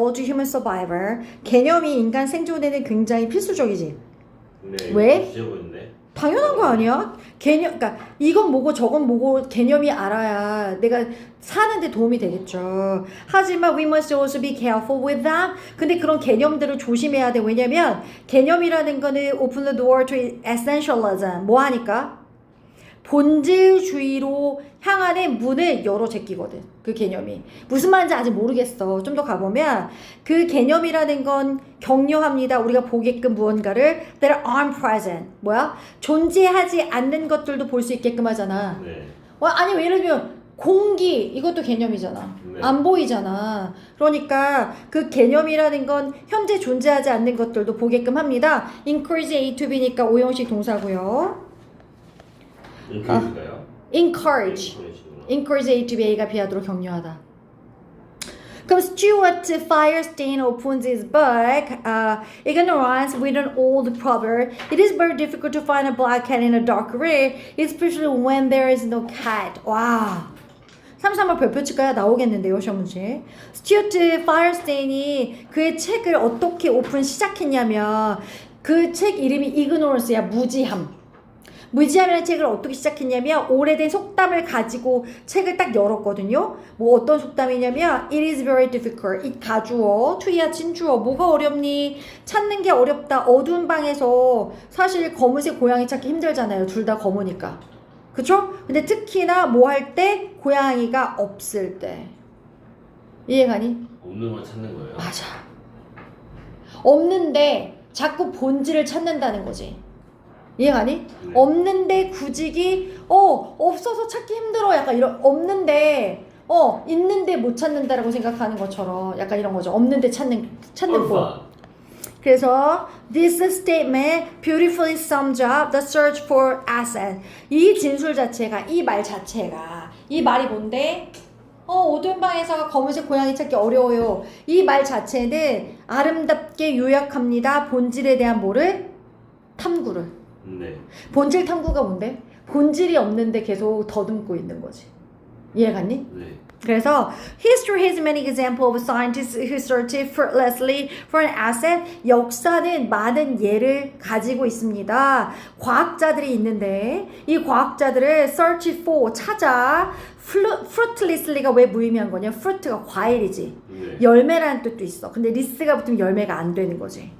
essential to human survival. 개념이 인간 생존에는 굉장히 필수적이지. 네. 왜? 지저분네. 당연한 거 아니야? 개념, 그러니까 이건 뭐고 저건 뭐고 개념이 알아야 내가 사는데 도움이 되겠죠. 하지만 we must also be careful with that. 근데 그런 개념들을 조심해야 돼. 왜냐면 개념이라는 거는 open the door to essentialism. 뭐 하니까? 본질주의로 향하는 문을 열어 제끼거든. 그 개념이. 무슨 말인지 아직 모르겠어. 좀 더 가보면 그 개념이라는 건 격려합니다. 우리가 보게끔 무언가를 that aren't present. 뭐야? 존재하지 않는 것들도 볼 수 있게끔 하잖아. 네. 아니 예를 들면 공기 이것도 개념이잖아. 네. 안 보이잖아. 그러니까 그 개념이라는 건 현재 존재하지 않는 것들도 보게끔 합니다. encourage A to B니까 오형식 동사고요. 인크리즈가요? encourage A to B A가 B하도록 격려하다. 그럼 Stuart Firestein opens his book, Ignorance with an old proverb. It is very difficult to find a black cat in a dark room, especially when there is no cat. 와. 3~3번 별표치가 나오겠는데요, 시험 문제. 스튜어트 파이어스테인이 그의 책을 어떻게 오픈 시작했냐면 그 책 이름이 Ignorance야, 무지함. 무지함이라는 책을 어떻게 시작했냐면 오래된 속담을 가지고 책을 딱 열었거든요. 뭐 어떤 속담이냐면 It is very difficult. 이 가주어, 투이야 진주어. 뭐가 어렵니? 찾는 게 어렵다. 어두운 방에서 사실 검은색 고양이 찾기 힘들잖아요. 둘 다 검으니까. 그쵸? 근데 특히나 뭐 할 때? 고양이가 없을 때. 이해가니? 없는 걸 찾는 거예요? 맞아. 없는데 자꾸 본질을 찾는다는 거지. 이해가니? 네. 없는데 굳이 없어서 찾기 힘들어. 약간 이런 없는데 있는데 못 찾는다라고 생각하는 것처럼 약간 이런 거죠. 없는데 찾는 법. 그래서 this statement beautifully sums up the search for asset. 이 진술 자체가 이 말 자체가 이 말이 뭔데? 어두운 방에서 검은색 고양이 찾기 어려워요. 이 말 자체는 아름답게 요약합니다. 본질에 대한 뭐를? 탐구를. 네. 본질 탐구가 뭔데? 본질이 없는데 계속 더듬고 있는 거지. 이해갔니? 네. 그래서 history has many examples of scientists who search fruitlessly for an asset. 역사는 많은 예를 가지고 있습니다. 과학자들이 있는데 이 과학자들을 search for 찾아 fruitlessly가 왜 무의미한 거냐? fruit가 과일이지. 네. 열매라는 뜻도 있어. 근데 리스가 붙으면 열매가 안 되는 거지.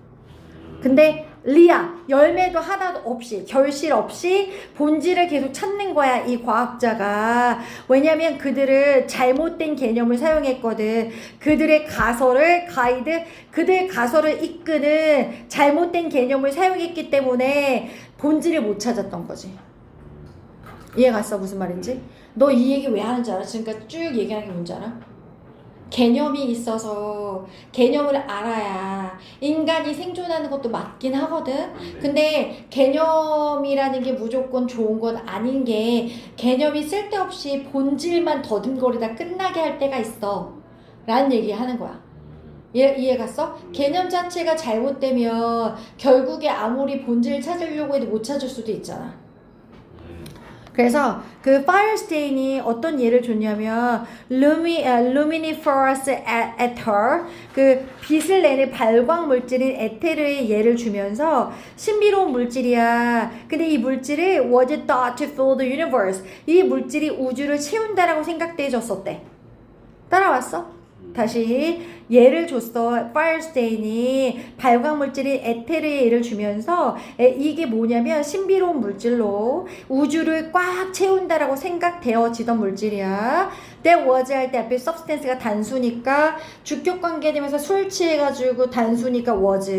근데 리아 열매도 하나도 없이 결실 없이 본질을 계속 찾는 거야 이 과학자가. 왜냐면 그들을 잘못된 개념을 사용했거든. 그들의 가설을 그들의 가설을 이끄는 잘못된 개념을 사용했기 때문에 본질을 못 찾았던 거지. 이해갔어 무슨 말인지? 너 이 얘기 왜 하는지 알아? 지금까지 쭉 얘기하는 게 뭔지 알아? 개념이 있어서 개념을 알아야 인간이 생존하는 것도 맞긴 하거든. 근데 개념이라는 게 무조건 좋은 건 아닌 게 개념이 쓸데없이 본질만 더듬거리다 끝나게 할 때가 있어 라는 얘기 하는 거야. 이해 갔어? 개념 자체가 잘못되면 결국에 아무리 본질을 찾으려고 해도 못 찾을 수도 있잖아. 그래서 그 파이어스테인이 어떤 예를 줬냐면 luminiferous ether 그 빛을 내는 발광 물질인 에테르의 예를 주면서 신비로운 물질이야. 근데 이 물질을 was thought to fill the universe. 이 물질이 우주를 채운다라고 생각되어졌었대. 따라왔어? 다시 예를 줬어. 파이어스테인이 발광 물질인 에테르의 예를 주면서 이게 뭐냐면 신비로운 물질로 우주를 꽉 채운다라고 생각되어지던 물질이야. That was 할 때 앞에 substance가 단수니까 주격 관계되면서 술 취해가지고 단수니까 was.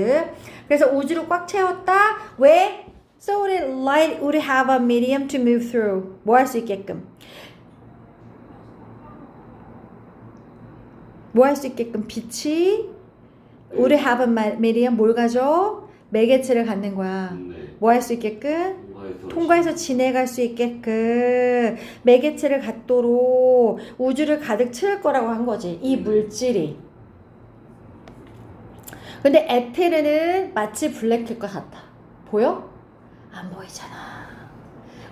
그래서 우주를 꽉 채웠다. 왜? So that light would have a medium to move through. 뭐 할 수 있게끔. 뭐 할 수 있게끔 빛이 would have a medium 뭘 가져? 매개체를 갖는 거야. 뭐 할 수 있게끔? 통과해서 지내갈 수 있게끔 매개체를 갖도록 우주를 가득 채울 거라고 한 거지. 이 물질이. 근데 에테르는 마치 블랙홀과 같다. 보여? 안 보이잖아.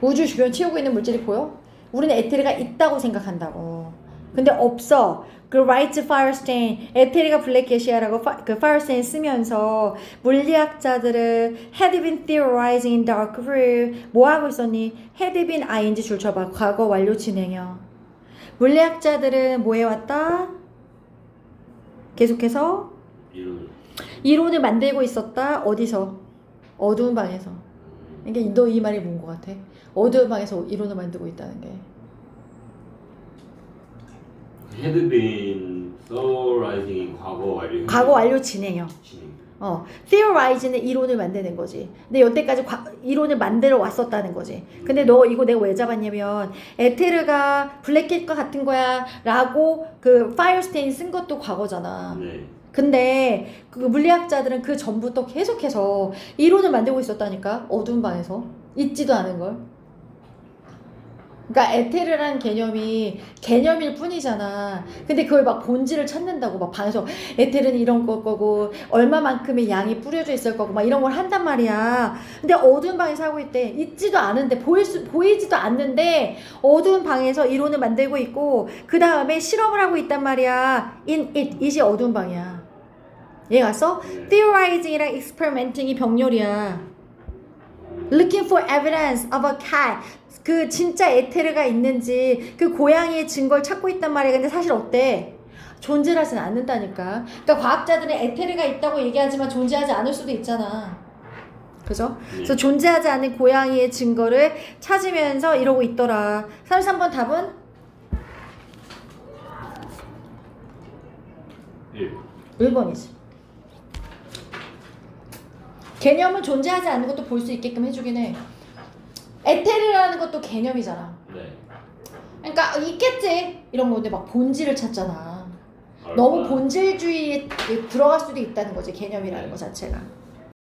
우주 주변 채우고 있는 물질이 보여? 우리는 에테르가 있다고 생각한다고. 근데 없어. 그 라이트 파이어스테인, 에테르가 블랙게시아라고 그 파이어스테인 쓰면서 물리학자들은 had been theorizing in dark room. 뭐 하고 있었니? had been ing 줄 쳐봐. 과거 완료 진행형. 물리학자들은 뭐 해왔다? 계속해서 이론을 만들고 있었다. 어디서? 어두운 방에서. 이게 너 이 말이 뭔 것 같아? 어두운 방에서 이론을 만들고 있다는 게. had been theorizing 과거 완료 진행형. 진행. theorize는 이론을 만드는 거지. 근데 여태까지 이론을 만들어 왔었다는 거지. 근데 너 이거 내가 왜 잡았냐면 에테르가 블랙캣과 같은 거야 라고 그 파이어스테인 쓴 것도 과거잖아. 네. 근데 그 물리학자들은 그 전부터 계속해서 이론을 만들고 있었다니까. 어두운 방에서 있지도 않은 걸. 그러니까 에테르라는 개념이 개념일 뿐이잖아. 근데 그걸 막 본질을 찾는다고 막 방에서 에테르는 이런 거고 얼마만큼의 양이 뿌려져 있을 거고 막 이런 걸 한단 말이야. 근데 어두운 방에서 하고 있대. 있지도 않은데 보이지도 않는데 어두운 방에서 이론을 만들고 있고 그 다음에 실험을 하고 있단 말이야. it이 어두운 방이야. 이해 갔어? theorizing이랑 experimenting이 병렬이야. looking for evidence of a cat. 그 진짜 에테르가 있는지 그 고양이의 증거를 찾고 있단 말이야. 근데 사실 어때? 존재하진 않는다니까. 그러니까 과학자들은 에테르가 있다고 얘기하지만 존재하지 않을 수도 있잖아. 그죠? 그래서 존재하지 않는 고양이의 증거를 찾으면서 이러고 있더라. 33번 답은? 1번이지. 개념은 존재하지 않는 것도 볼 수 있게끔 해주긴 해. 에테르라는 것도 개념이잖아. 네. 그러니까 있겠지 이런 건데 막 본질을 찾잖아. 너무 본질주의에 들어갈 수도 있다는 거지 개념이라는 거 자체가.